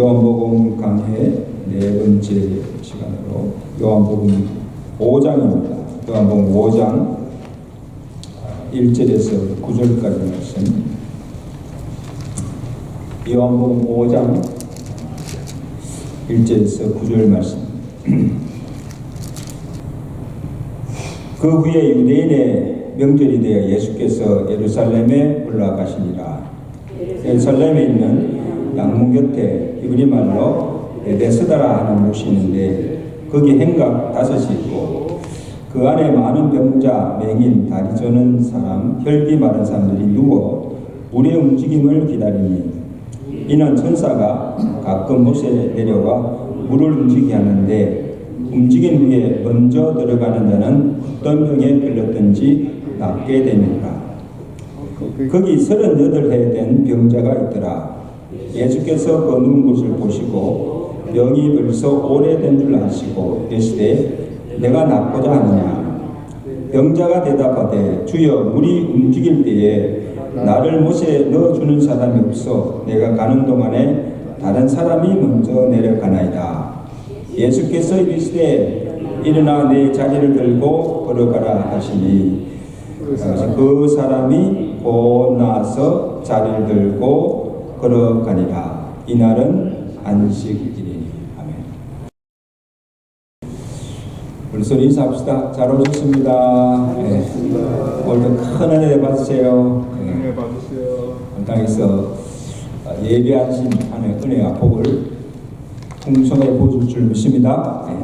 요한복음 강해 네 번째 시간으로 요한복음 5장입니다. 요한복음 5장 1절에서 9절까지 말씀. 요한복음 5장 1절에서 9절 말씀. 그 후에 유대인의 명절이 되어 예수께서 예루살렘에 올라가시니라. 예루살렘에 있는 양문 곁에 히브리 말로 베데스다라 하는 못이 있는데 거기 행각 5이 있고 그 안에 많은 병자, 맹인, 다리 저는 사람, 혈기 마른 사람들이 누워 물의 움직임을 기다리니 이는 천사가 가끔 못에 내려가 물을 움직이게 하는데 움직인 후에 먼저 들어가는 자는 어떤 병에 걸렸든지 낫게 되니라. 거기 38해 된 병자가 있더라. 예수께서 그 누운 것을 보시고 병이 벌써 오래된 줄 아시고 이르시되 내가 낫고자 하느냐. 병자가 대답하되 주여 물이 움직일 때에 나를 못에 넣어주는 사람이 없어 내가 가는 동안에 다른 사람이 먼저 내려가나이다. 예수께서 이르시되 일어나 내 자리를 들고 걸어가라 하시니 그 사람이 곧 나서 자리를 들고 걸어가니라. 이날은 안식일이니. 아멘. 우리 서로 인사합시다. 잘 오셨습니다. 네. 오늘도 큰 은혜 받으세요. 은혜 받으세요. 땅에서 예배하신 하나님의 은혜와 복을 풍성하게 보여줄 줄 믿습니다. 네.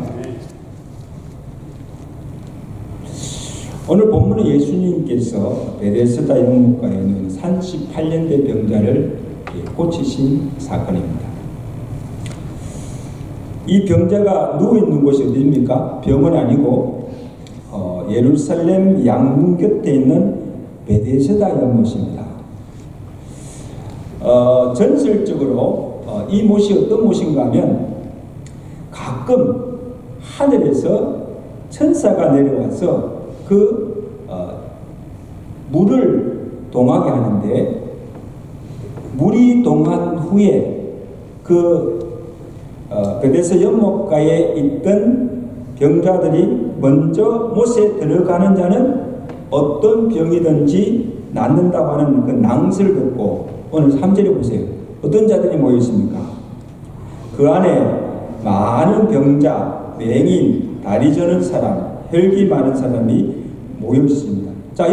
오늘 본문은 예수님께서 베데스다 영문가에 있는 38년 된 병자를 고치신 사건입니다. 이 병자가 누워있는 곳이 어디입니까? 병원이 아니고 예루살렘 양문 곁에 있는 베데스다 연못입니다. 전설적으로 이 못이 어떤 못인가 하면 가끔 하늘에서 천사가 내려와서 물을 동하게 하는데 물이 동한 후에 베데스다 연못가에 있던 병자들이 먼저 못에 들어가는 자는 어떤 병이든지 낫는다고 하는 그 낭설을 듣고 오늘 3절에 보세요. 어떤 자들이 모여 있습니까? 그 안에 많은 병자, 맹인, 다리 저는 사람, 혈기 많은 사람이 모여 있습니다. 자,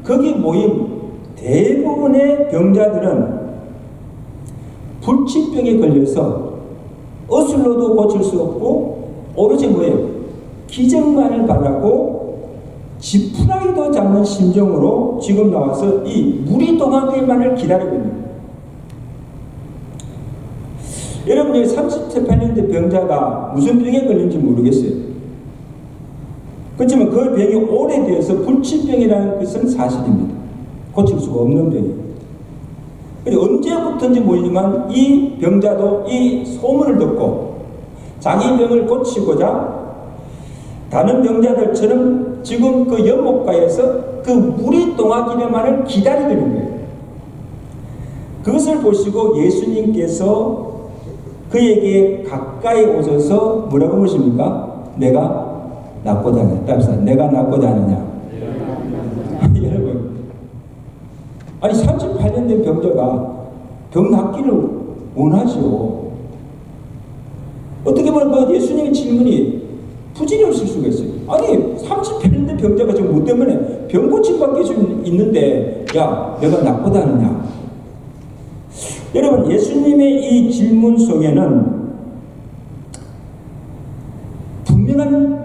거기 모인 대부분의 병자들은 불치병에 걸려서 어술로도 고칠 수 없고 오로지 뭐예요? 기적만을 바라고 지푸라기도 잡는 심정으로 지금 나와서 이 물이 동하기만을 기다리고 있는 거예요. 여러분, 여기 38년대 병자가 무슨 병에 걸린지 모르겠어요. 그렇지만 그 병이 오래되어서 불치병이라는 것은 사실입니다. 고칠 수가 없는 병이에요. 언제부터인지 모르지만 이 병자도 이 소문을 듣고 자기 병을 고치고자 다른 병자들처럼 지금 그 연못가에서 그 물이 동하기만을 기다리고 있는 거예요. 그것을 보시고 예수님께서 그에게 가까이 오셔서 뭐라고 물으십니까? 내가 낫고자 하느냐. 따라서 내가 낫고자 하느냐. 여러분, 아니 38년 된 병자가 병 낫기를 원하죠. 어떻게 보면 그 예수님의 질문이 부질이 없을 수가 있어요. 아니 38년 된 병자가 지금 뭐 때문에 병 고침 받기 좀 있는데 야 내가 낫고자 하느냐. 여러분, 예수님의 이 질문 속에는 분명한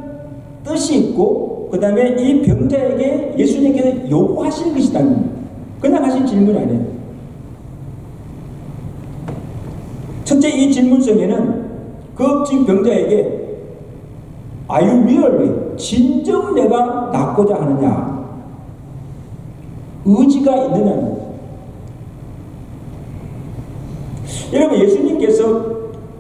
뜻이 있고 그 다음에 이 병자에게 예수님께서 요구하시는 것이 있다는 겁니다. 그냥 하신 질문이 아니에요. 첫째, 이 질문 속에는 그 병자에게 Are you really? 진정 내가 낫고자 하느냐? 의지가 있느냐는. 여러분, 예수님께서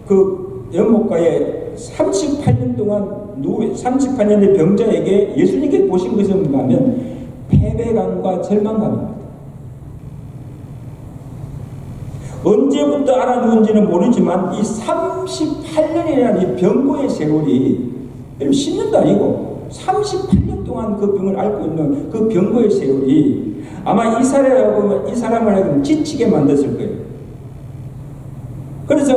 그 연못가에 38년 동안 38년의 병자에게 예수님께 보신 것은 뭔가 하면 패배감과 절망감입니다. 언제부터 알아누운지는 모르지만 이 38년이라는 이 병고의 세월이 10년도 아니고 38년 동안 그 병을 앓고 있는 그 병고의 세월이 아마 이 사람을 하여금 지치게 만들었을 거예요. 그래서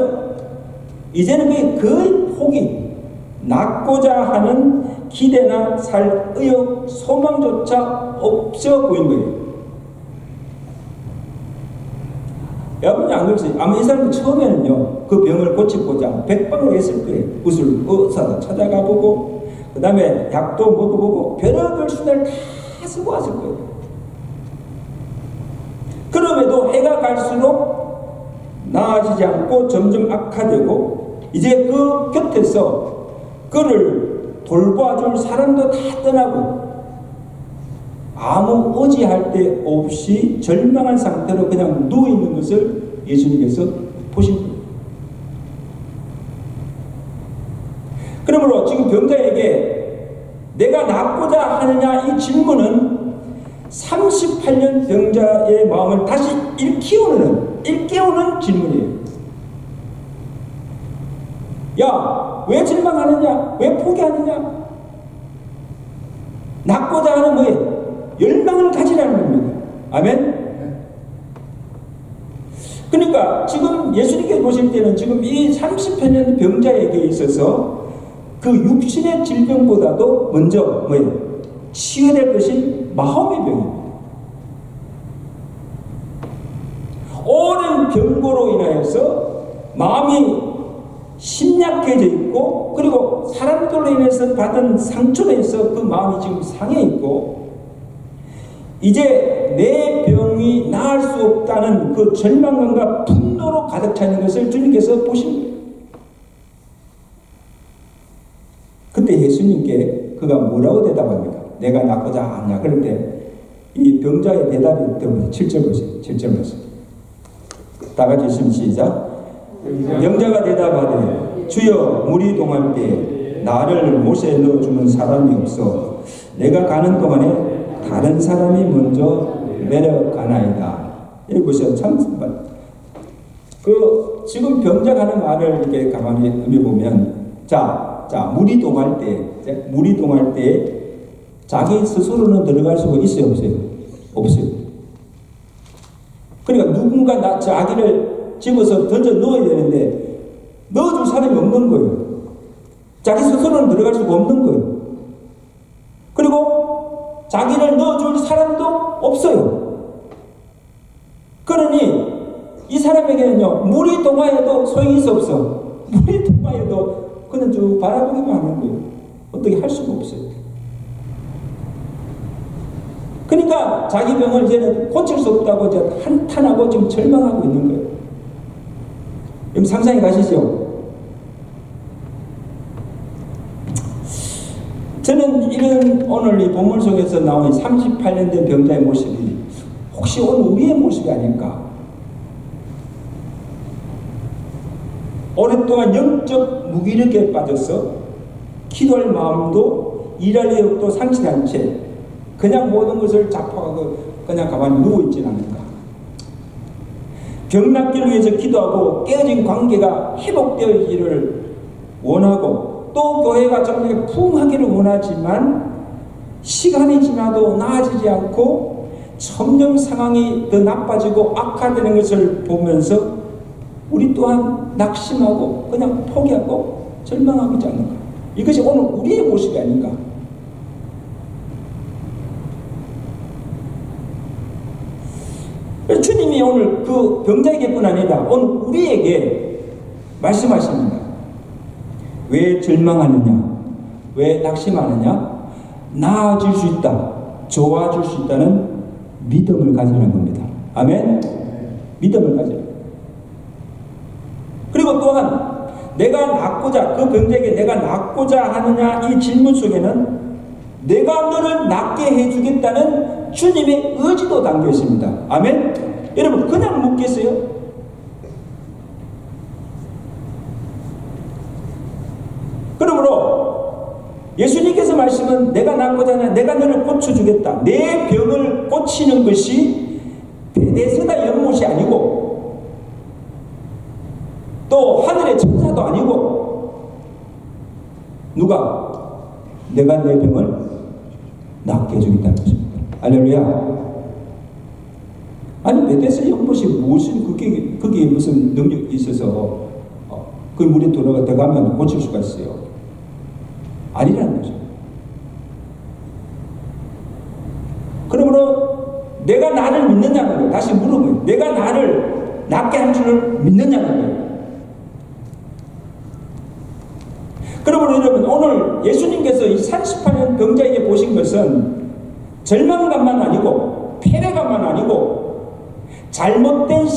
이제는 거의 포기, 낫고자 하는 기대나 살 의욕, 소망조차 없어 보이는 거예요. 여러분이 안 그러세요? 아마 이 사람은 처음에는요, 그 병을 고치고자 백방을 했을 거예요. 무술 의사도 찾아가 보고, 그 다음에 약도 먹어보고, 별의별 수단을 다 쓰고 왔을 거예요. 그럼에도 해가 갈수록 나아지지 않고 점점 악화되고, 이제 그 곁에서 그를 돌봐줄 사람도 다 떠나고, 아무 의지할 데 없이 절망한 상태로 그냥 누워있는 것을 예수님께서 보신 거예요. 그러므로 지금 병자에게 내가 낫고자 하느냐 이 질문은 38년 병자의 마음을 다시 일깨우는 질문이에요. 야, 왜 절망하느냐? 왜 포기하느냐? 낫고자 하는 뭐예요? 열망을 가지라는 겁니다. 아멘? 그러니까 지금 예수님께서 보실 때는 지금 이 38년 병자에게 있어서 그 육신의 질병보다도 먼저 뭐예요? 치유될 것이 마음의 병입니다. 오랜 병고로 인하여서 마음이 심약해져 있고, 그리고 사람들로 인해서 받은 상처로 인해서 그 마음이 지금 상해 있고, 이제 내 병이 나을 수 없다는 그 절망감과 분노로 가득 차 있는 것을 주님께서 보신 거예요. 그때 예수님께 그가 뭐라고 대답합니까? 내가 낫고자 하냐? 그럴 때 이 병자의 대답이 때문에 7절 보세요. 7절 보세요. 다 같이 있으면 시작. 병자가 대답하되 주여 물이 동할 때 나를 못에 넣어주는 사람이 없어 내가 가는 동안에 다른 사람이 먼저 내려가나이다. 여기 보세요. 참, 지금 병자가 하는 말을 이렇게 가만히 의미보면, 물이 동할 때, 자기 스스로는 들어갈 수가 있어요, 없어요? 없어요. 그러니까 누군가 자기를 집어서 던져 넣어야 되는데, 넣어줄 사람이 없는 거예요. 자기 스스로는 들어갈 수가 없는 거예요. 그리고 자기를 넣어줄 사람도 없어요. 그러니 이 사람에게는요, 물이 동하여도 소용이 있어 없어. 물이 동하여도 그냥 쭉 바라보기만 하는 거예요. 어떻게 할 수가 없어요. 그러니까 자기 병을 이제는 고칠 수 없다고 이제 한탄하고 지금 절망하고 있는 거예요. 여러분 상상해 가시죠? 저는 이런 오늘 이 본문 속에서 나온 38년 된 병자의 모습이 혹시 오늘 우리의 모습이 아닐까? 오랫동안 영적 무기력에 빠져서 기도할 마음도 일할 의욕도 상실한 채 그냥 모든 것을 자포하고 그냥 가만히 누워있진 않을까? 병 낫기를 위해서 기도하고 깨어진 관계가 회복되어지기를 원하고 또 교회가 정말 부흥하기를 원하지만 시간이 지나도 나아지지 않고 점점 상황이 더 나빠지고 악화되는 것을 보면서 우리 또한 낙심하고 그냥 포기하고 절망하고 있지 않는가? 이것이 오늘 우리의 모습이 아닌가? 주님이 오늘 그 병자에게뿐 아니라 오늘 우리에게 말씀하십니다. 왜 절망하느냐? 왜 낙심하느냐? 나아질 수 있다. 좋아질 수 있다는 믿음을 가지는 겁니다. 아멘? 믿음을 가져요. 그리고 또한 내가 낫고자, 그 병자에게 내가 낫고자 하느냐 이 질문 속에는 내가 너를 낫게 해주겠다는 주님의 의지도 담겨 있습니다. 아멘? 여러분 그냥 묻겠어요? 그러므로 예수님께서 말씀은 내가 낫고자 하냐, 내가 너를 고쳐주겠다. 내 병을 고치는 것이 베데스다 연못이 아니고 하늘의 천사도 아니고 누가 내가 내 병을 낫게 해주겠다는 것입니다. 할렐루야. 아니 베데스다 연못이 무슨 그게 무슨 능력이 있어서 그 물에 들어가면 고칠 수가 있어요? 아니라는 거죠. 그러므로 내가 나를 믿느냐는 거예요. 다시 물어보면 내가 나를 낫게 할 줄을 믿느냐는 거예요. 그러므로 여러분 오늘 예수님께서 이 38년 병자에게 보신 것은 절망감만 아니고 패배감만 아니고 잘못된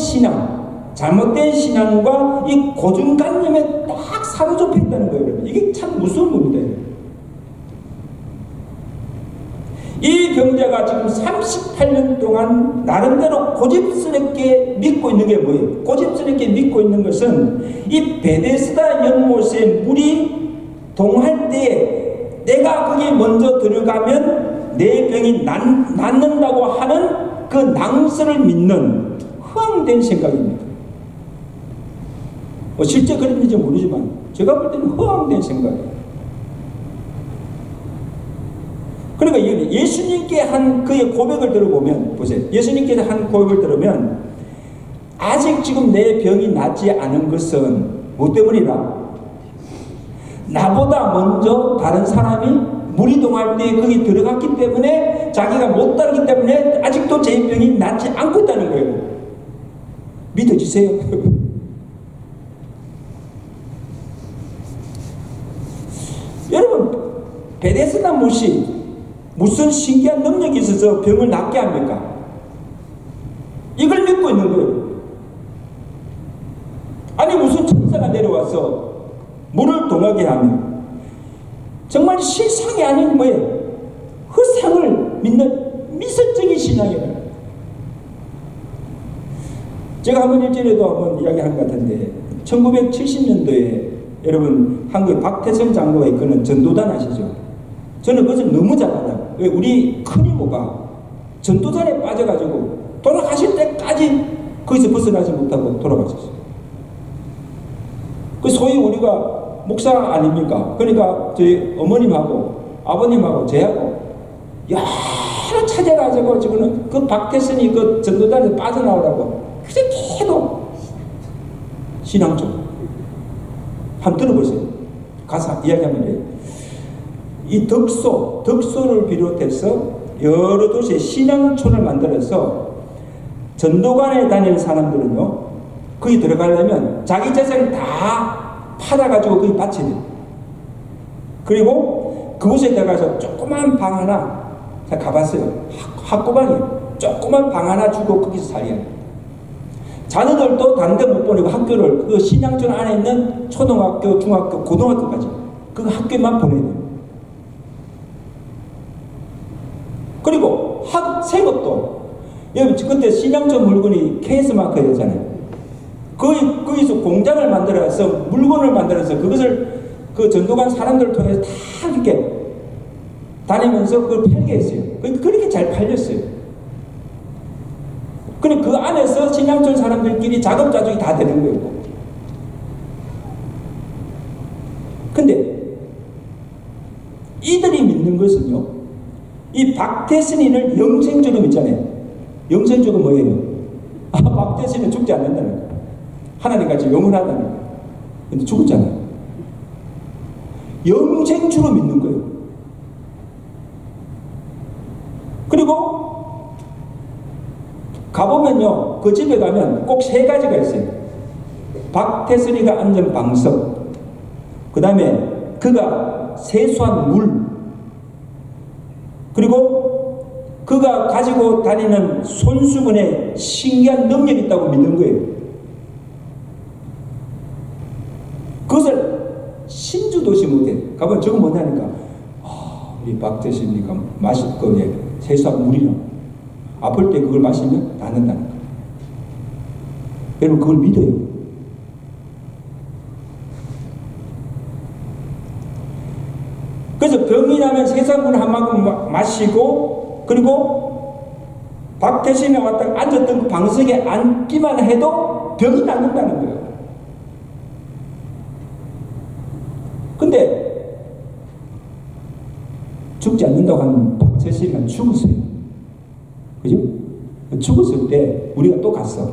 신앙과 이 고정관념에 딱 사로잡혀 있다는 거예요. 여러분. 이게 참 무서운 겁니다. 이 병자가 지금 38년 동안 나름대로 고집스럽게 믿고 있는 게 뭐예요? 고집스럽게 믿고 있는 것은 이 베데스다 연못에 물이 동할 때에 내가 거기 먼저 들어가면 내 병이 낫는다고 하는 그 낭설을 믿는 허황된 생각입니다. 실제 그랬는지 모르지만 제가 볼 때는 허황된 생각이에요. 그러니까 예수님께 한 그의 고백을 들어보면 보세요. 예수님께 한 고백을 들으면 아직 지금 내 병이 낫지 않은 것은 뭐 때문이다? 나보다 먼저 다른 사람이 물이 동할 때 거기 들어갔기 때문에 자기가 못 따르기 때문에 아직도 제 병이 낫지 않고 있다는 거예요. 믿어지세요? 여러분 베데스다 못이 무슨 신기한 능력이 있어서 병을 낫게 합니까? 이걸 믿고 있는 거예요. 아니 무슨 천사가 내려와서 물을 동하게 하면 정말 실상이 아닌 뭐예요? 허상을 믿는 미설적인 신앙이에요. 제가 한번 일전에도 한번 이야기한 것 같은데 1970년도에 여러분 한국의 박태성 장로가 이끄는 전도단 아시죠? 저는 그것을 너무 잘한다. 왜 우리 큰 이모가 전도단에 빠져가지고 돌아가실 때까지 거기서 벗어나지 못하고 돌아가셨어요. 그 소위 우리가 목사 아닙니까? 그러니까 저희 어머님하고 아버님하고 저하고 여러 찾아가지고 지금은 그 박태선이 그 전도단에서 빠져나오라고 그래 계속 신앙 좀 한번 들어보세요. 가서 이야기하면 돼요. 이 덕소를 비롯해서 여러 도시에 신앙촌을 만들어서 전도관에 다니는 사람들은요 거기 들어가려면 자기 재산을 다 팔아가지고 거기 바쳐야 돼요. 그리고 그곳에 들어가서 조그만 방 하나 가봤어요. 학구방이에요. 조그만 방 하나 주고 거기서 살아야 돼요. 자녀들도 다른 데 못 보내고 학교를 그 신앙촌 안에 있는 초등학교, 중학교, 고등학교까지 그 학교만 보내야 돼요. 그리고 세금도 여러분 그때 신앙촌 물건이 KS마크였잖아요. 거기서 공장을 만들어서 물건을 만들어서 그것을 그 전도관 사람들을 통해서 다 이렇게 다니면서 그걸 팔게 했어요. 그렇게 잘 팔렸어요. 그리고 그 안에서 신앙촌 사람들끼리 자급자족이 다 되는 거예요. 근데 이들이 믿는 것은요, 이 박태선인을 영생주로 믿잖아요. 영생주가 뭐예요? 박태선은 죽지 않는다는 거예요. 하나님같이 영원하다는 거예요. 근데 죽었잖아요. 영생주로 믿는 거예요. 그리고 가보면요, 그 집에 가면 꼭 세 가지가 있어요. 박태선이가 앉은 방석, 그 다음에 그가 세수한 물, 그리고 그가 가지고 다니는 손수건에 신기한 능력이 있다고 믿는 거예요. 그것을 신주도시 못해. 가보면 저거 뭐냐니까, 우리 박태선이가 마실 거에 세수한 물이나 아플 때 그걸 마시면 낫는다는 거예요. 여러분 그걸 믿어요. 그래서 병이 나면 세상물 한 만큼 마시고, 그리고 박태신에 왔다가 앉았던 방석에 앉기만 해도 병이 낫는다는 거예요. 근데 죽지 않는다고 하는 박철실이가 죽었어요. 그죠? 죽었을 때 우리가 또 갔어.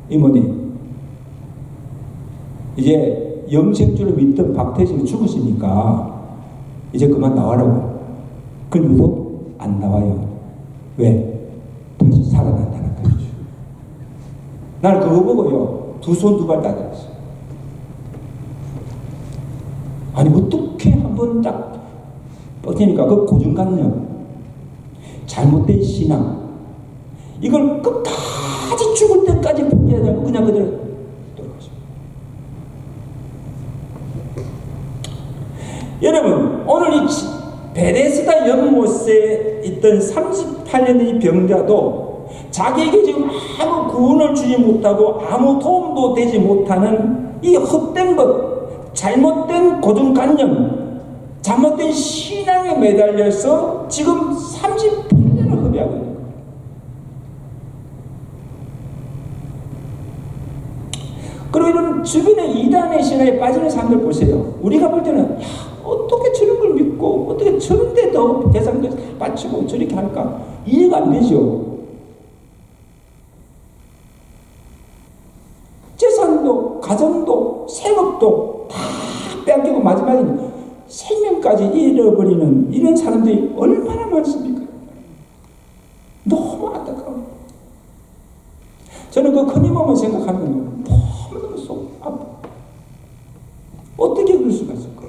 이모니 이제 영생주를 믿던 박태식이 죽었으니까 이제 그만 나와라고. 그런데도 안 나와요. 왜? 다시 살아난다는 거죠. 나는 그거 보고요, 두 손 두 발 따졌어. 아니 어떻게 한번 딱 뻗으니까 그 고정관념, 잘못된 신앙, 이걸 끝까지 죽을 때까지 포기하지 않고 그냥 그대로 돌아가죠. 여러분, 오늘 이 베데스다 연못에 있던 38년의 병자도 자기에게 지금 아무 구원을 주지 못하고 아무 도움도 되지 못하는 이 헛된 것, 잘못된 고정관념, 잘못된 신앙에 매달려서 지금 38년을 허비하고 있는 거예요. 그리고 이런 주변에 이단의 신앙에 빠지는 사람들 보세요. 우리가 볼 때는 야, 어떻게 저런 걸 믿고 어떻게 저런 데도 대상도 바치고 저렇게 할까 이해가 안 되죠. 재산도 가정도 생업도 다 빼앗기고 마지막에 생명까지 잃어버리는 이런 사람들이 얼마나 많습니까? 너무 안타까워요. 저는 그 큰 이모만 생각하면 너무너무 속 아파. 어떻게 그럴 수가 있을까?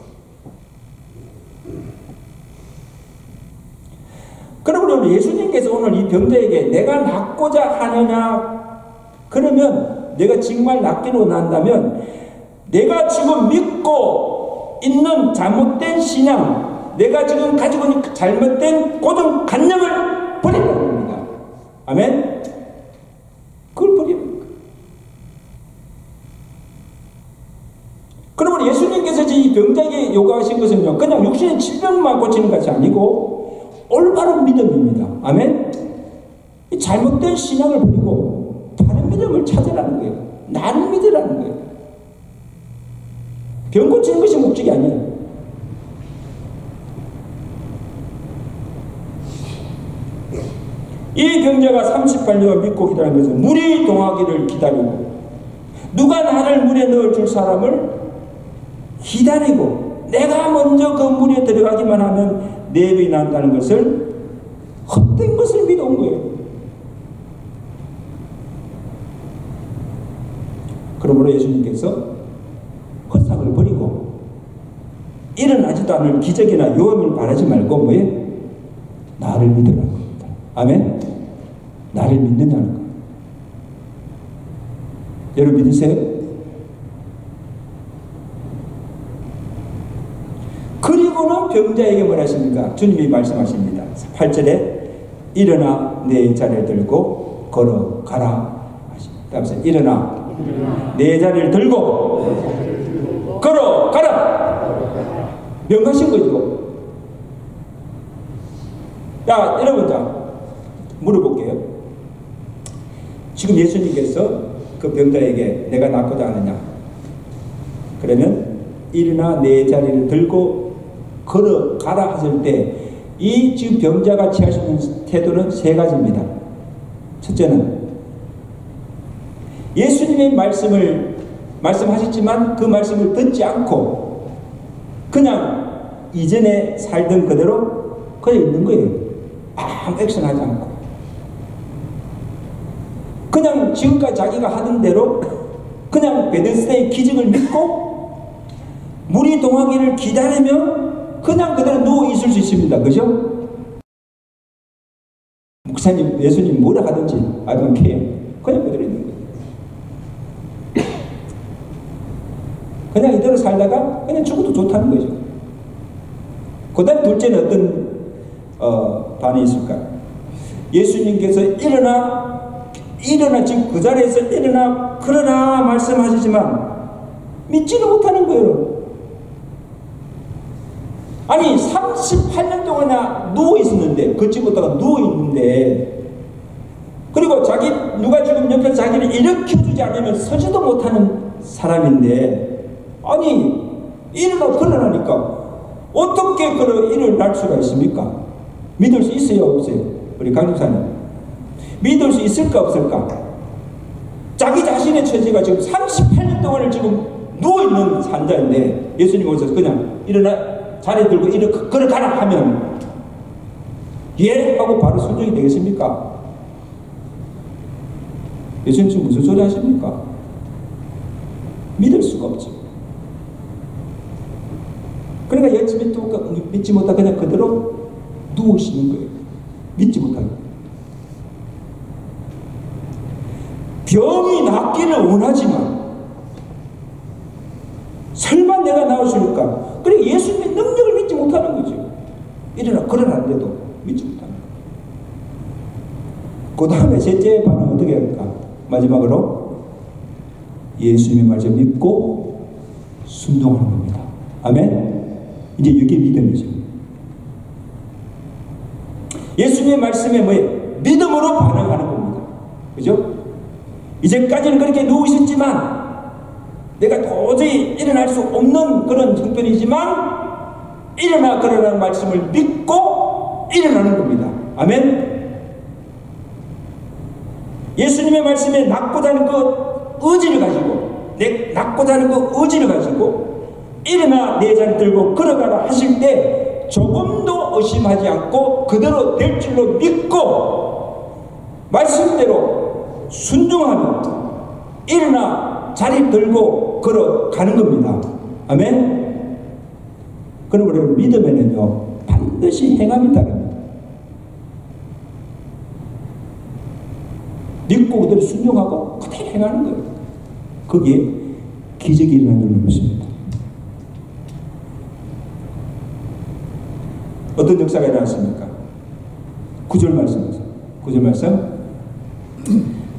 그러므로 예수님께서 오늘 이 병자에게 내가 낫고자 하느냐, 그러면 내가 정말 낫기로 난다면 내가 지금 믿고 있는 잘못된 신앙, 내가 지금 가지고 있는 잘못된 고정관념을 버리라는 겁니다. 아멘? 그걸 버리는 거예요. 그러므로 예수님께서 이 병자에게 요구하신 것은요, 그냥 육신의 질병만 고치는 것이 아니고 올바른 믿음입니다. 아멘? 이 잘못된 신앙을 버리고 바른 믿음을 찾으라는 거예요. 나를 믿으라는 거예요. 병 고치는 것이 목적이 아니에요. 이 병자가 38년 믿고 기다리는 것은 물이 동하기를 기다리고, 누가 나를 물에 넣어줄 사람을 기다리고 내가 먼저 그 물에 들어가기만 하면 내비 난다는 것을, 헛된 것을 믿어온 거예요. 그러므로 예수님께서 헛삭을 버리고 일어나지도 않을 기적이나 요함을 바라지 말고 뭐예요? 나를 믿으라는 겁니다. 아멘? 나를 믿느냐는 거예요. 여러분 믿으세요? 그리고는 병자에게 뭐라 하십니까? 주님이 말씀하십니다. 8절에 일어나 내 자리를 들고 걸어가라 하십니다. 일어나 내 자리를 들고 걸어가라. 명하신 거죠. 자, 여러분, 자 물어볼게요. 지금 예수님께서 그 병자에게 내가 낫고자 하느냐, 그러면 일어나 내 자리를 들고 걸어가라 하실 때 이 지금 병자가 취할 수 있는 태도는 세 가지입니다. 첫째는 예수님의 말씀을 말씀하셨지만 그 말씀을 듣지 않고 그냥 이전에 살던 그대로 그냥 있는 거예요. 아무 액션하지 않고 그냥 지금까지 자기가 하던 대로 그냥 베데스다의 기적을 믿고 물이 동하기를 기다리며 그냥 그대로 누워 있을 수 있습니다. 그죠? 목사님, 예수님 뭐라 하든지 I don't care. 그냥 그대로 있는 거예요. 그냥 이대로 살다가 그냥 죽어도 좋다는 거죠. 그 다음 둘째는 어떤 반이 있을까? 예수님께서 일어나 지금 그 자리에서 일어나 그러나 말씀하시지만 믿지는 못하는 거예요. 아니 38년 동안이나 누워 있었는데, 걷지 못하고 누워 있는데, 그리고 누가 지금 옆에서 자기를 일으켜주지 않으면 서지도 못하는 사람인데, 아니 일어나고 걸어나니까 어떻게 일어날 수가 있습니까? 믿을 수 있어요, 없어요? 우리 강림사님. 믿을 수 있을까, 없을까? 자기 자신의 처지가 지금 38년 동안을 지금 누워있는 산자인데 예수님 오셔서 그냥 일어나, 자리 들고 걸어가라 하면 예? 하고 바로 순종이 되겠습니까? 예수님 지금 무슨 소리 하십니까? 믿을 수가 없죠. 그러니까 예수님이 또 믿지 못하고 그냥 그대로 누우시는 거예요. 믿지 못하고. 병이 낫기를 원하지만 설마 내가 나오실까? 그래 예수님의 능력을 믿지 못하는 거죠. 일어나 걸어놨는데도 믿지 못하는 거예요. 그 다음에 셋째 반응은 어떻게 할까? 마지막으로 예수님의 말씀 믿고 순종하는 겁니다. 아멘? 이제 이게 믿음이죠. 예수님의 말씀에 뭐예요? 믿음으로 반응하는 겁니다. 그죠? 이제까지는 그렇게 누워 있었지만 내가 도저히 일어날 수 없는 그런 형편이지만 일어나 그러는 말씀을 믿고 일어나는 겁니다. 아멘? 예수님의 말씀에 낫고자 하는 그 의지를 가지고 낫고자 하는 그 의지를 가지고 일어나 내 자리 들고 걸어가라 하실 때 조금도 의심하지 않고 그대로 될 줄로 믿고 말씀대로 순종하며 일어나 자리 들고 걸어가는 겁니다. 아멘? 그럼 우리는 믿음에는요 반드시 행함이 따릅니다. 믿고 그대로 순종하고 그대로 행하는 거예요. 거기에 기적이 일어나는 줄 믿습니다. 어떤 역사가 일어났습니까? 9절 말씀이죠. 9절 말씀.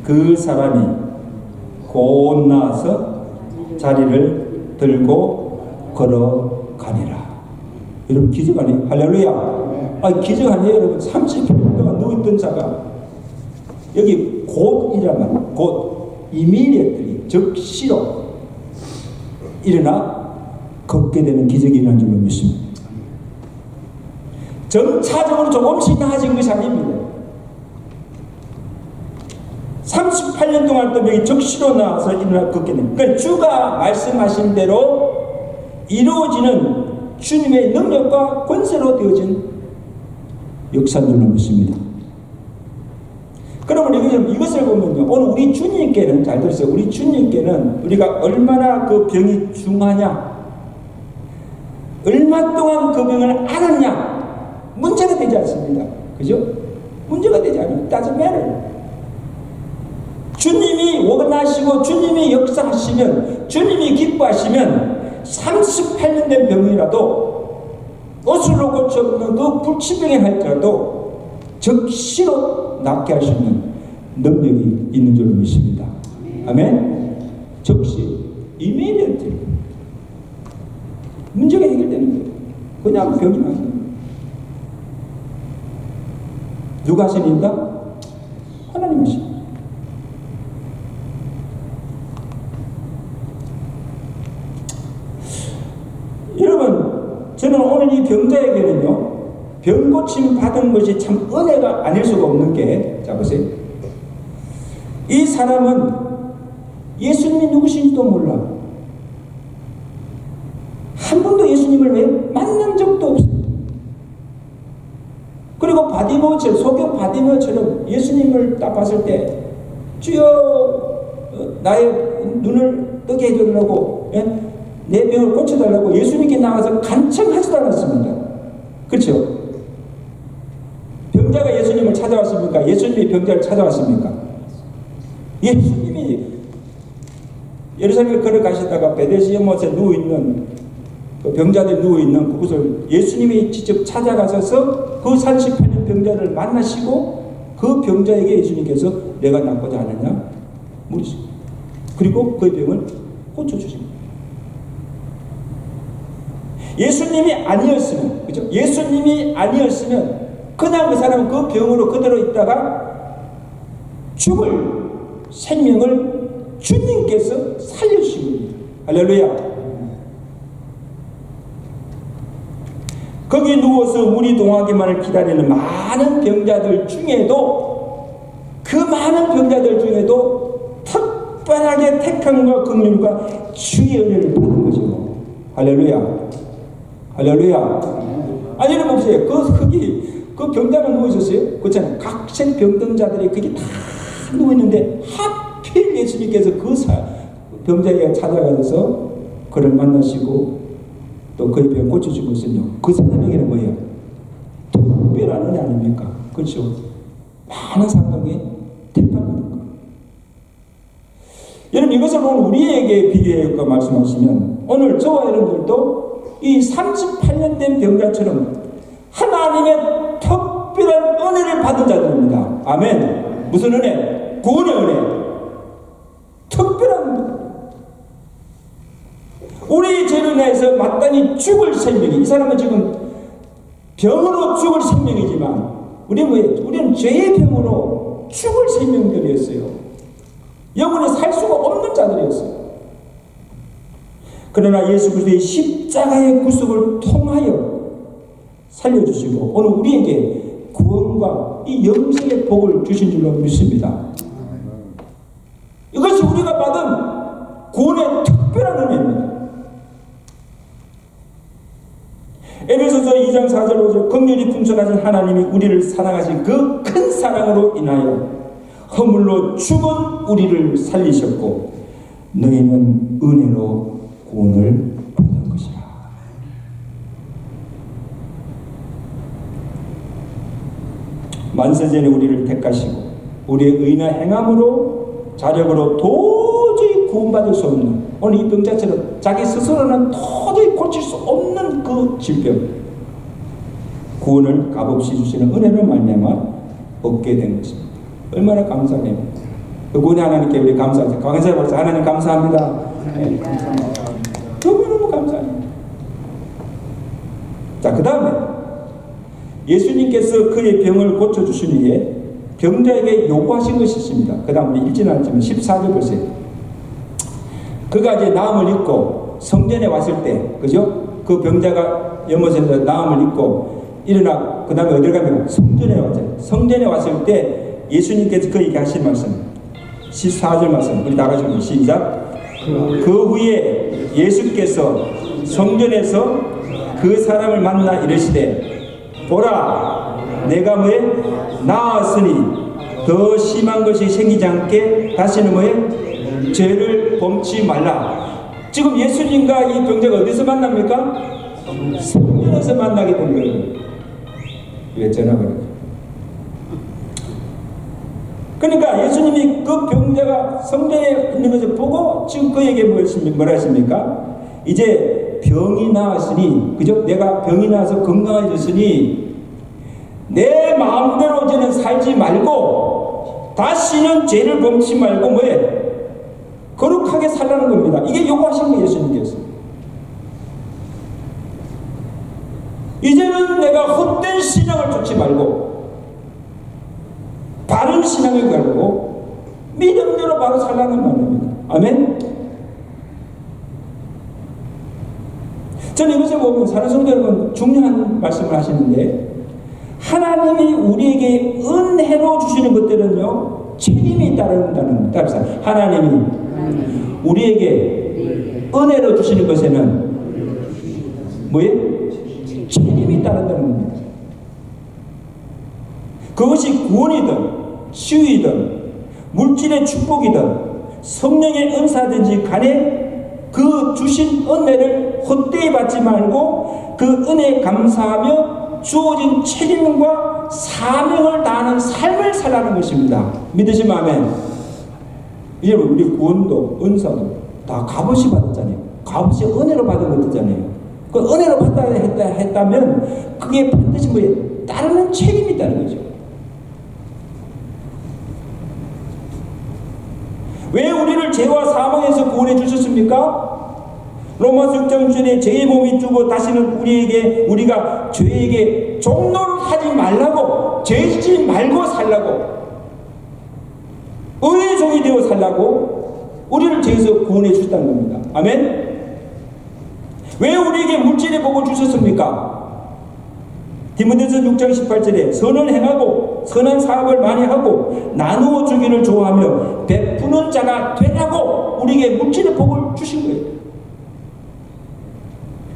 그 사람이 곧 나와서 자리를 들고 걸어가니라. 여러분 기적 아니에요? 할렐루야. 아 기적 아니에요 여러분. 30년 동안 누워있던 자가 여기 곧이라면 곧 이미디어트리 즉시로 일어나 걷게 되는 기적이 일어난 줄로 믿습니다. 점차적으로 조금씩 나아진 것이 아닙니다. 38년 동안 또 여기 적시로 나와서 일어나 걷게 됩니다. 그러니까 주가 말씀하신 대로 이루어지는 주님의 능력과 권세로 되어진 역사인 줄로 믿습니다. 그러면 이것을 보면요. 오늘 우리 주님께는, 잘 들으세요. 우리 주님께는 우리가 얼마나 그 병이 중하냐, 얼마 동안 그 병을 앓았냐, 문제가 되지 않습니다. 그죠? 문제가 되지 않아요. Doesn't matter. 주님이 원하시고 주님이 역사하시면, 주님이 기뻐하시면 38년 된 병이라도 옷으로 고쳐없는 그 불치병에 할지라도 즉시로 낫게 할 수 있는 능력이 있는 줄로 믿습니다. 아멘? 즉시 이미디어트 문제가 해결되는 거예요. 그냥 병이 나는 거예요. 누가 하십니까? 하나님 하십니다. 여러분, 저는 오늘 이 병자에게는요, 병 고침 받은 것이 참 은혜가 아닐 수가 없는 게, 자 보세요. 이 사람은 예수님이 누구신지도 몰라. 한 번도 예수님을 왜 만난 적도 없어요. 그리고 바디모처럼, 소경 바디모처럼 예수님을 딱 봤을 때 주여 나의 눈을 뜨게 해주려고, 내 병을 고쳐달라고 예수님께 나가서 간청하지도 않았습니다. 그렇죠? 병자가 예수님을 찾아왔습니까? 예수님이 병자를 찾아왔습니까? 예수님이 예루살렘에 걸어가시다가 베데스다못에 누워있는 그 병자들이 누워있는 그곳을 예수님이 직접 찾아가셔서 그 38년 병자를 만나시고 그 병자에게 예수님께서 내가 낫고자 하느냐 물으시고 그리고 그 병을 고쳐주십니다. 예수님이 아니었으면, 그죠? 예수님이 아니었으면 그냥 그 사람은 그 병으로 그대로 있다가 죽을 생명을 주님께서 살려주신 겁니다. 할렐루야. 누워서 물이 동하기만을 기다리는 많은 병자들 중에도, 그 많은 병자들 중에도 특별하게 택함과 긍휼과 주의 은혜를 받은 거죠. 할렐루야. 할렐루야. 아니, 여러분 보세요. 그 흙이, 그 병자만 누워있었어요? 그렇잖아요. 각색 병든자들이 그게 다 누워있는데 하필 예수님께서 그 병자에게 찾아가서 그를 만나시고 또 그의 병 고쳐준 것은요, 그 사람에게는 뭐예요? 특별한 은혜 아닙니까? 그렇죠? 많은 사람에게 택함받은 거. 여러분, 이것을 오늘 우리에게 비교해서 말씀하시면, 오늘 저와 여러분들도 이 38년 된 병자처럼 하나님의 특별한 은혜를 받은 자들입니다. 아멘. 무슨 은혜? 구원의 은혜. 특별한 은혜. 우리 죄로 인해서 마땅히 죽을 생명이, 이 사람은 지금 병으로 죽을 생명이지만 우리는 죄의 병으로 죽을 생명들이었어요. 영원히 살 수가 없는 자들이었어요. 그러나 예수 그리스도의 십자가의 구속을 통하여 살려주시고 오늘 우리에게 구원과 이 영생의 복을 주신 줄로 믿습니다. 이것이 우리가 받은 구원의 특별한 은혜입니다. 에베소서 2장 4절 5절 긍휼이 풍성하신 하나님이 우리를 사랑하신 그 큰 사랑으로 인하여 허물로 죽은 우리를 살리셨고 너희는 은혜로 구원을 받은 것이라. 만세전에 우리를 택하시고 우리의 의나 행함으로 자력으로 도저히 구원받을 수 없는, 오늘 이 병자처럼 자기 스스로는 도저히 고칠 수 없는 그 질병, 구원을 값없이 주시는 은혜로 말미암아 얻게 된 것입니다. 얼마나 감사해요. 구원의 하나님께 우리 감사합니다. 강은사 박사, 하나님 감사합니다. 네, 감사합니다. 너무너무 감사해요. 자, 그 다음에 예수님께서 그의 병을 고쳐주신 후에 병자에게 요구하신 것이 있습니다. 그 다음 우리 읽지는 않지만 14절 보세요. 그가 이제 나음을 입고 성전에 왔을 때, 그죠? 그 병자가 연못에서 나음을 입고 일어나 그 다음에 어디를 가면 성전에 왔잖아요. 성전에 왔을 때 예수님께서 그에게 하신 말씀 14절 말씀 우리 다 같이 시작. 그 후에 예수께서 성전에서 그 사람을 만나 이르시되 보라, 내가 뭐에 나았으니 더 심한 것이 생기지 않게 다시는 뭐에 죄를 범치 말라. 지금 예수님과 이 병자가 어디서 만납니까? 성전에서 만나게 된 거예요. 왜 전화를? 그러니까 예수님이 그 병자가 성전에 있는 것을 보고 지금 그에게 뭐라 했습니까? 이제 병이 나았으니, 그죠? 내가 병이 나서 건강해졌으니 내 마음대로 이제는 살지 말고 다시는 죄를 범치 말고 뭐해? 거룩하게 살라는 겁니다. 이게 요구하신 거예요, 예수님께서. 이제는 내가 헛된 신앙을 쫓지 말고 바른 신앙을 가지고 믿음대로 바로 살라는 말입니다. 아멘. 저는 이것을 보면 사는 성도 여러분 중요한 말씀을 하시는데, 하나님이 우리에게 은혜로 주시는 것들은요 책임이 따른다는 겁니다. 하나님이 우리에게 은혜로 주시는 것에는 뭐예요? 책임이 따른다는 겁니다. 그것이 구원이든 치유이든 물질의 축복이든 성령의 은사든지 간에 그 주신 은혜를 헛되이 받지 말고 그 은혜에 감사하며 주어진 책임과 사명을 다하는 삶을 살라는 것입니다. 믿으시면 아멘. 이제 우리 구원도 은사도 다 값없이 받았잖아요. 값없이 은혜로 받은 것이잖아요. 그 은혜로 받다 했다면 그게 반드시 뭐예요? 따르는 책임이 있다는 거죠. 왜 우리를 죄와 사망에서 구원해 주셨습니까? 로마서 6장 6절에 죄의 몸이 죽어 다시는 우리가 죄에게 종노릇하지 말라고, 죄짓지 말고 살라고, 의의 종이 되어 살라고 우리를 죄에서 구원해 주셨다는 겁니다. 아멘. 왜 우리에게 물질의 복을 주셨습니까? 디모데서 6장 18절에 선을 행하고 선한 사업을 많이 하고 나누어 주기를 좋아하며 베푸는 자가 되라고 우리에게 물질의 복을 주신 거예요.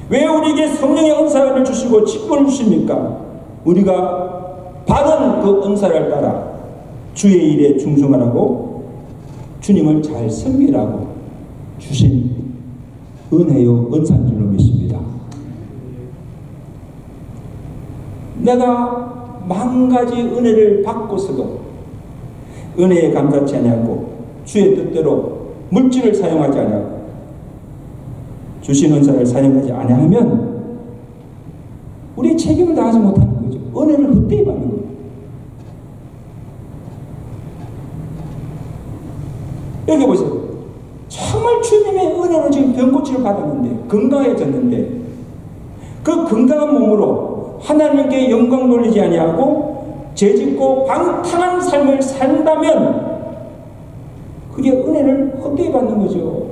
왜 우리에게 성령의 은사를 주시고 직분을 주십니까? 우리가 받은 그 은사를 따라 주의 일에 충성하라고 주님을 잘 섬기라고 주신 은혜요 은사인 줄로 믿습니다. 내가 만 가지 은혜를 받고서도 은혜에 감사치 아니하고 주의 뜻대로 물질을 사용하지 아니하고 주신 은사를 사용하지 아니하면 우리의 책임을 다하지 못하는 거죠. 은혜를 헛되이 받는 거예요. 여기 보세요. 정말 주님의 은혜로 지금 병고치를 받았는데 건강해졌는데 그 건강한 몸으로 하나님께 영광 돌리지 아니하고 죄짓고 방탕한 삶을 산다면 그게 은혜를 헛되이 받는 거죠.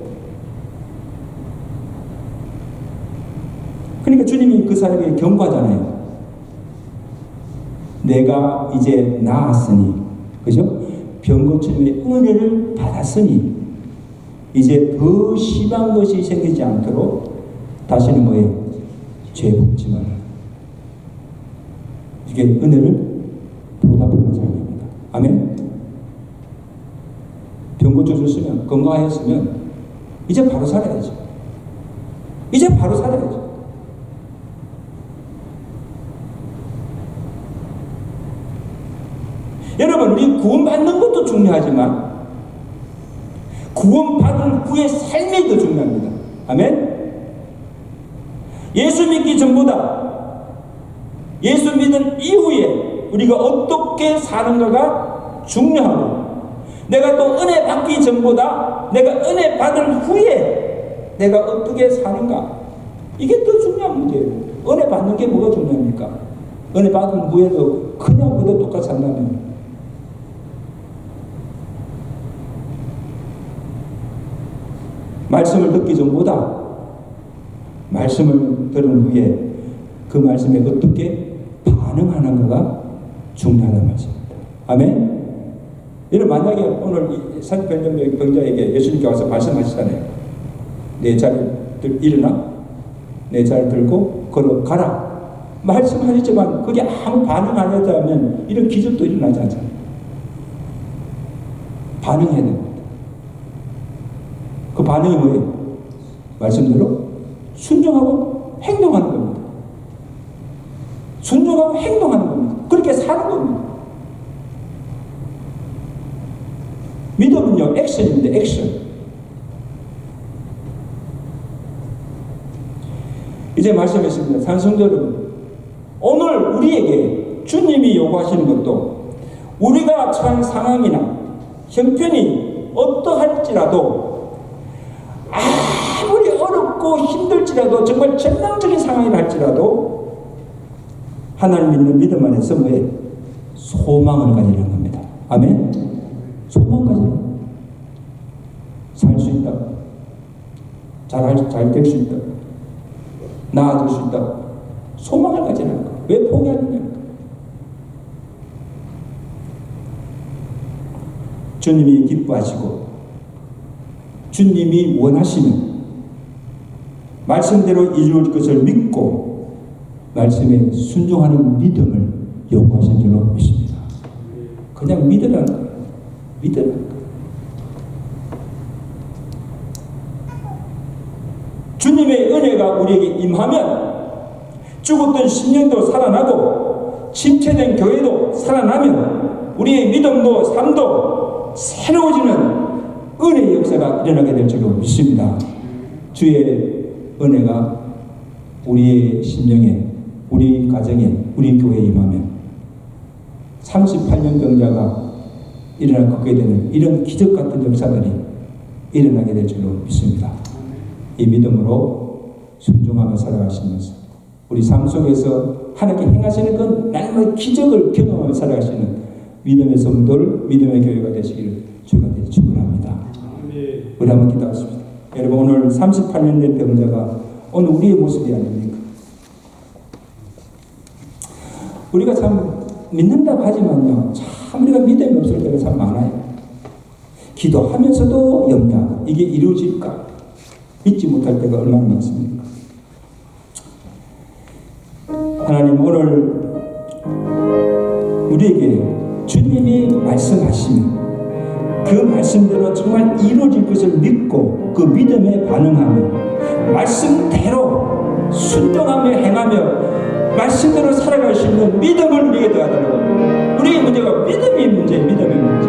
그러니까 주님이 그 사람에게 경고하잖아요. 내가 이제 나았으니, 그죠? 병고침의 은혜를 받았으니 이제 더 심한 것이 생기지 않도록 다시는 뭐예요? 죄 붓지 마라. 이게 은혜를 보답하는 삶입니다. 아멘. 병고쳐 줬으면, 건강했으면 이제 바로 살아야죠. 이제 바로 살아야죠. 여러분, 우리 구원받는 것도 중요하지만 구원받은 후의 삶이 더 중요합니다. 아멘. 예수 믿기 전보다 예수 믿은 이후에 우리가 어떻게 사는가가 중요하고, 내가 또 은혜 받기 전보다 내가 은혜 받은 후에 내가 어떻게 사는가, 이게 더 중요한 문제예요. 은혜 받는 게 뭐가 중요합니까? 은혜 받은 후에도 그냥 그대로 똑같이 산다면 말씀을 듣기 전보다 말씀을 들은 후에 그 말씀에 어떻게 반응하는가가 중요하다는 말씀입니다. 아멘. 여러분, 만약에 오늘 산편전 병자에게 예수님께 와서 말씀하시잖아요. 내 자리를 일어나, 내 자리를 들고 걸어가라 말씀하셨지만 그게 아무 반응 안 했다면 이런 기적도 일어나지 않잖아요. 반응해야 됩니다. 그 반응이 뭐예요? 말씀대로 순종하고 행동하는 겁니다. 순종하고 행동하는 겁니다. 그렇게 사는 겁니다. 믿음은요, 액션입니다. 액션. 이제 말씀했습니다. 산성도 여러분, 오늘 우리에게 주님이 요구하시는 것도 우리가 처한 상황이나 형편이 어떠할지라도, 아무리 어렵고 힘들지라도, 정말 절망적인 상황이라 할지라도 하나님 믿는 믿음 안에서 뭐에 소망을 가지는 겁니다. 아멘. 소망 가지는, 살 수 있다, 잘 될 수 있다, 나아질 수 있다, 소망을 가지는 거. 왜 포기하느냐? 주님이 기뻐하시고 주님이 원하시면 말씀대로 이루어질 것을 믿고 말씀에 순종하는 믿음을 요구하신 줄로 믿습니다. 그냥 믿으라는 거예요. 믿으라는 거예요. 주님의 은혜가 우리에게 임하면 죽었던 신령도 살아나고 침체된 교회도 살아나면 우리의 믿음도 삶도 새로워지는 은혜의 역사가 일어나게 될 줄로 믿습니다. 주의 은혜가 우리의 심령에, 우리 가정에, 우리 교회에 임하면 38년 병자가 걷게 되는 이런 기적 같은 역사들이 일어나게 될 줄로 믿습니다. 이 믿음으로 순종하며 살아가시면서 우리 삶 속에서 하나님께 행하시는 건 날마다 기적을 경험하며 살아가시는 믿음의 성도들, 믿음의 교회가 되시기를 주가 축원합니다. 우리 한번 기도하십시다. 여러분, 오늘 38년 된 병자가 오늘 우리의 모습이 아닙니까? 우리가 참 믿는다고 하지만요, 참 우리가 믿음이 없을 때가 참 많아요. 기도하면서도 염려하고 이게 이루어질까 믿지 못할 때가 얼마나 많습니까? 하나님, 오늘 우리에게 주님이 말씀하시면 그 말씀대로 정말 이루어질 것을 믿고 그 믿음에 반응하며 말씀대로 순종하며 행하며 말씀대로 살아갈 수 있는 믿음을 우리에게 더하더라고요. 우리의 문제가 믿음이 문제예요. 믿음의 문제.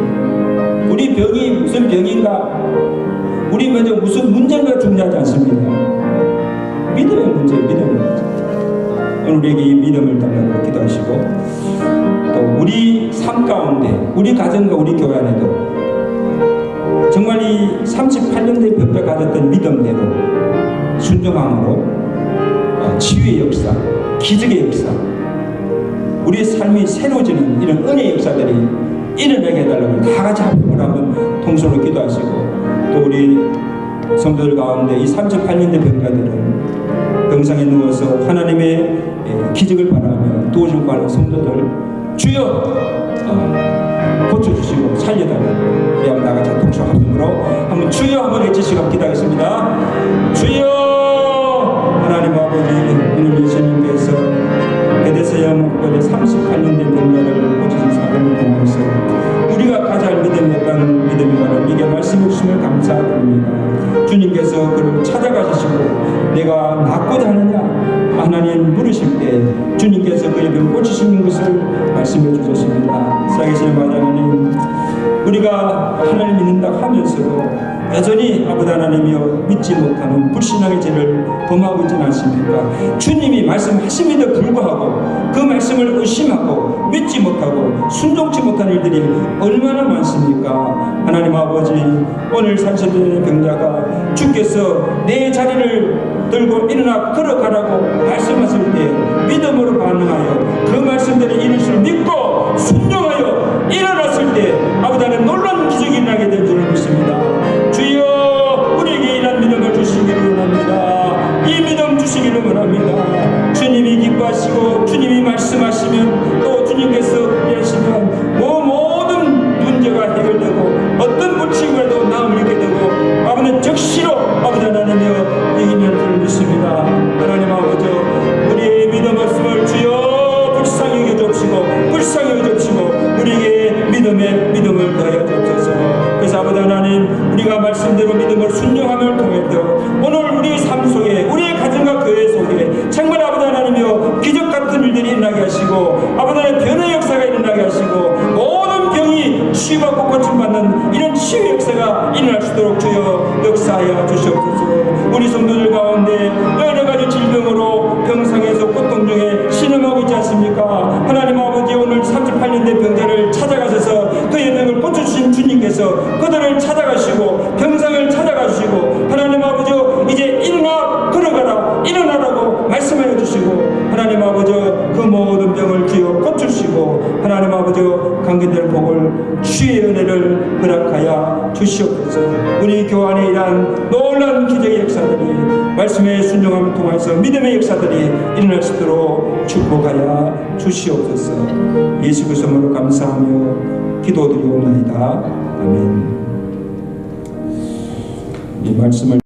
우리 병이 무슨 병인가, 우리 먼저 무슨 문제가 중요하지 않습니다. 믿음의 문제예요. 믿음의 문제. 오늘 우리에게 이 믿음을 달라고 기도하시고, 또 우리 삶 가운데 우리 가정과 우리 교회 안에도 정말 이 38년 된 병자 가졌던 믿음대로 순종함으로 치유의 역사, 기적의 역사, 우리의 삶이 새로워지는 이런 은혜의 역사들이 일어나게 해달라고 다 같이 합심을 한번 통솔로 기도하시고, 또 우리 성도들 가운데 이 38년 된 병자들은 병상에 누워서 하나님의 기적을 바라며 도우시고 하는 성도들 주여 고쳐주시고 살려달라고 우리 한번 나같이 통솔 합심으로 한번 주여 한번 외치시고 기도하겠습니다. 주여. 하나님 아버지, 오늘 예수님께서 베데스다 목전에 38년 된 병자를 고치신 사건을 통해서 우리가 가져야 할 믿음이었다는 믿음이라는 이게 말씀해 주시면 감사드립니다. 주님께서 그를 찾아가시고 내가 낫고자 하느냐 하나님 물으실 때 주님께서 그의 병을 고치시는 것을 말씀해 주셨습니다. 살아계신 하나님, 우리가 하나님 믿는다 하면서도 여전히 아버지 하나님이여 믿지 못하는 불신앙의 죄를 범하고 있지는 않습니까? 주님이 말씀하심에도 불구하고 그 말씀을 의심하고 믿지 못하고 순종치 못하는 일들이 얼마나 많습니까? 하나님 아버지, 오늘 30대 병자가 주께서 내 자리를 들고 일어나 걸어가라고 말씀하실 때 믿음으로 반응하여 그 말씀대로 이룰 줄 믿고 순종하여 일어났을 때 아버지 하나님 놀라운 기적이 일어나게 될 줄을 믿습니다. 주여, 우리에게 이런 믿음을 주시기를 원합니다. 이 믿음 주시기를 원합니다. 주님이 기뻐하시고 주님이 말씀하시면 또 주님께서 이하시면 모든 문제가 해결되고 어떤 불치고라도 나음을 입게 되고 아버지는 적시로 아버지 하나님이여 이기는 줄 믿습니다. 하나님 아버지, 우리의 믿음 없음을 주여 불쌍히 여겨주옵시고 불쌍히 여겨주옵시고 우리에게 믿음을 더하여 주옵소서. 그래서 아버지 하나님, 우리가 말씀대로 믿음을 순종함을 통해서 오늘 우리 삶 속에 우리의 가정과 교회 속에 정말 아버지 하나님이여 기적 같은 일들이 일어나게 하시고 아버지 하나님 변화의 역사가 일어나게 하시고 모든 병이 치유받고 고침받는 이런 치유 역사가 일어날 수 있도록 주여 역사하여 주시옵소서. 우리 성도들 가운데 여러 가지 질병으로 병상에서 고통 중에 신음하고 있지 않습니까? 하나님 아버지, 오늘 38년 된 병자를 찾아가셔서 그의 병을 고쳐주신 주님께서 그들을 찾아가시고 병상을 찾아가시고 하나님 아버지 이제 일어나 걸어가라 일어나라고 말씀하여 주시고 하나님 아버지 그 모든 병을 주여 고쳐주시고 하나님 아버지 감기될 복을 주의 은혜를 허락하여 주시옵소서. 우리 교회 안에 이러한 놀라운 기적의 역사들이 말씀의 순종함을 통해서 믿음의 역사들이 일어날 수 있도록 축복하여 주시옵소서. 예수 그리스도 이름으로 감사하며 기도드리옵나이다. 아멘. 이 말씀을